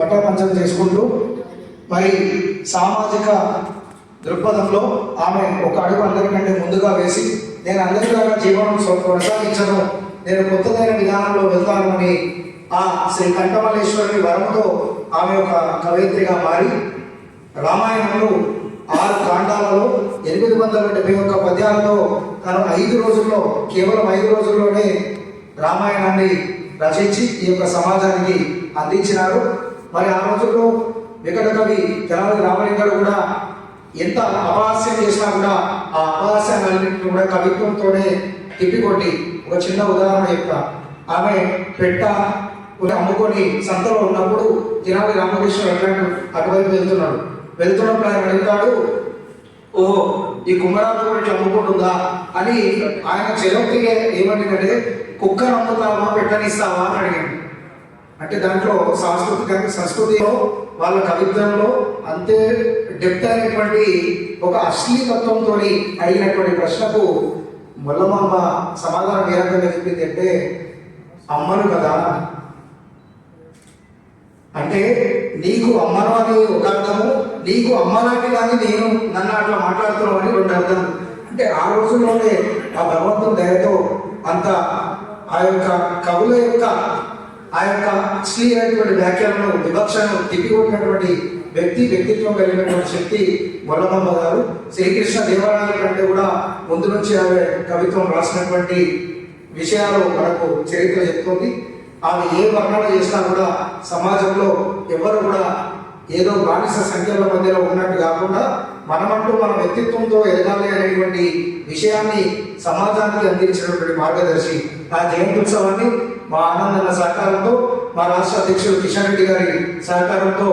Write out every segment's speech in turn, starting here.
పట్టపంచం చేసుకుంటూ మరి సామాజిక దృక్పథంలో ఆమె ఒక అడుగు అందరికంటే ముందుగా వేసి నేను అందరిలాగా జీవనం కొనసాగించను, నేను కొత్తదైన విధానంలో వెళ్తాను అని ఆ శ్రీ కంఠమల్లేశ్వరుని వరంతో ఆమె ఒక కవయిత్రిగా మారి రామాయణంలో 6 కాండాలలో 871 పద్యాలతో తను 5 రోజుల్లో కేవలం 5 రోజుల్లోనే రామాయణాన్ని రచించి ఈ యొక్క సమాజానికి అందించినారు. మరి ఆ రోజుల్లో వికట కవి తెనాలి రామలింగడు కూడా ఎంత అపహాస్యం చేసినా కూడా ఆ అపహాస్యాలన్నింటినీ కూడా కవిత్వంతోనే తిప్పికొట్టి ఒక చిన్న ఉదాహరణ చెప్తా. ఆమె పెట్ట అమ్ముకొని సంతలో ఉన్నప్పుడు తెనాలి రామకృష్ణ ఎట్లాంటి అటువైపు వెళ్తున్నప్పుడు ఆయన అడుగుతాడు, ఓహో ఈ కుమ్మరాలు కూడా ఇట్లా అమ్ముకుంటుందా అని. ఆయన చెలొక్తిగా ఏమంటే కుక్కను అమ్ముతావా పెట్టనిస్తావా అని అడిగాడు. అంటే దాంట్లో సంస్కృతిలో వాళ్ళ కవిత్వంలో అంతే డెప్త్ అయినటువంటి ఒక అశ్లీతత్వంతో అడిగినటువంటి ప్రశ్నకు మొల్లమాంబ సమాధానం ఏ రకంగా చెప్పింది అంటే, అమ్మను కదా అంటే నీకు అమ్మను అని ఒక అర్థము, నీకు అమ్మలాంటి కానీ నేను నన్ను అట్లా మాట్లాడుతున్నావు అని 2 అర్థం. అంటే ఆ రోజుల్లోనే ఆ భగవంతుని దయతో అంత ఆ యొక్క కవుల యొక్క ఆ యొక్క అశ్లీలైనటువంటి వ్యాఖ్యలను వివక్షను తిప్పికొట్టినటువంటి వ్యక్తిత్వం కలిగినటువంటి శక్తి మొల్లమాంబ గారు. శ్రీకృష్ణ దేవరాయల కంటే కూడా ముందు నుంచి ఆమె కవిత్వం రాసినటువంటి విషయాలు మనకు చరిత్ర చెప్తుంది. ఆమె ఏ వర్ణన చేసినా కూడా సమాజంలో ఎవరు కూడా ఏదో బానిస సంఖ్యల మధ్యలో ఉన్నట్టు కాకుండా మనమంటూ మన వ్యక్తిత్వంతో ఎదగాలి అనేటువంటి విషయాన్ని సమాజానికి అందించినటువంటి మార్గదర్శి. ఆ జయంత్యుత్సవాన్ని మా ఆనందన్న సహకారంతో, మా రాష్ట్ర అధ్యక్షుడు కిషన్ రెడ్డి గారి సహకారంతో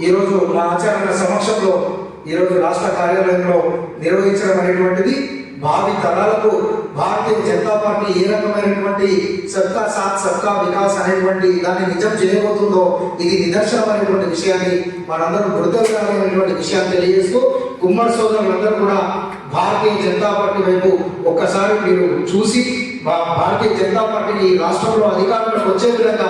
ఈరోజు మా ఆచార్యుల సమక్షంలో ఈరోజు రాష్ట్ర కార్యాలయంలో నిర్వహించడం అనేటువంటిది భావి తరాలకు భారతీయ జనతా పార్టీ ఏ రకమైనటువంటి సబ్కా సాత్ సబ్కా వికాస్ అనేటువంటి దాన్ని నిజం చేయబోతుందో ఇది నిదర్శనం అనేటువంటి విషయాన్ని మనందరూ గుర్తించాలనేటువంటి విషయాన్ని తెలియజేస్తూ, కుమ్మడి సోదరులందరూ కూడా భారతీయ జనతా పార్టీ వైపు ఒక్కసారి మీరు చూసి భారతీయ జనతా పార్టీని రాష్ట్రంలో అధికారంలోకి వచ్చే విధంగా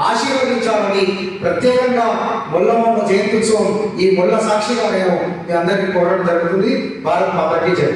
ఆశీర్వదించాలని ప్రత్యేకంగా మొల్లమాంబ జయంత్యుత్సవం ఈ మొల్ల సాక్షిగా మేము మీ అందరికీ కోరడం జరుగుతుంది. భారత్ మాతాకి జై.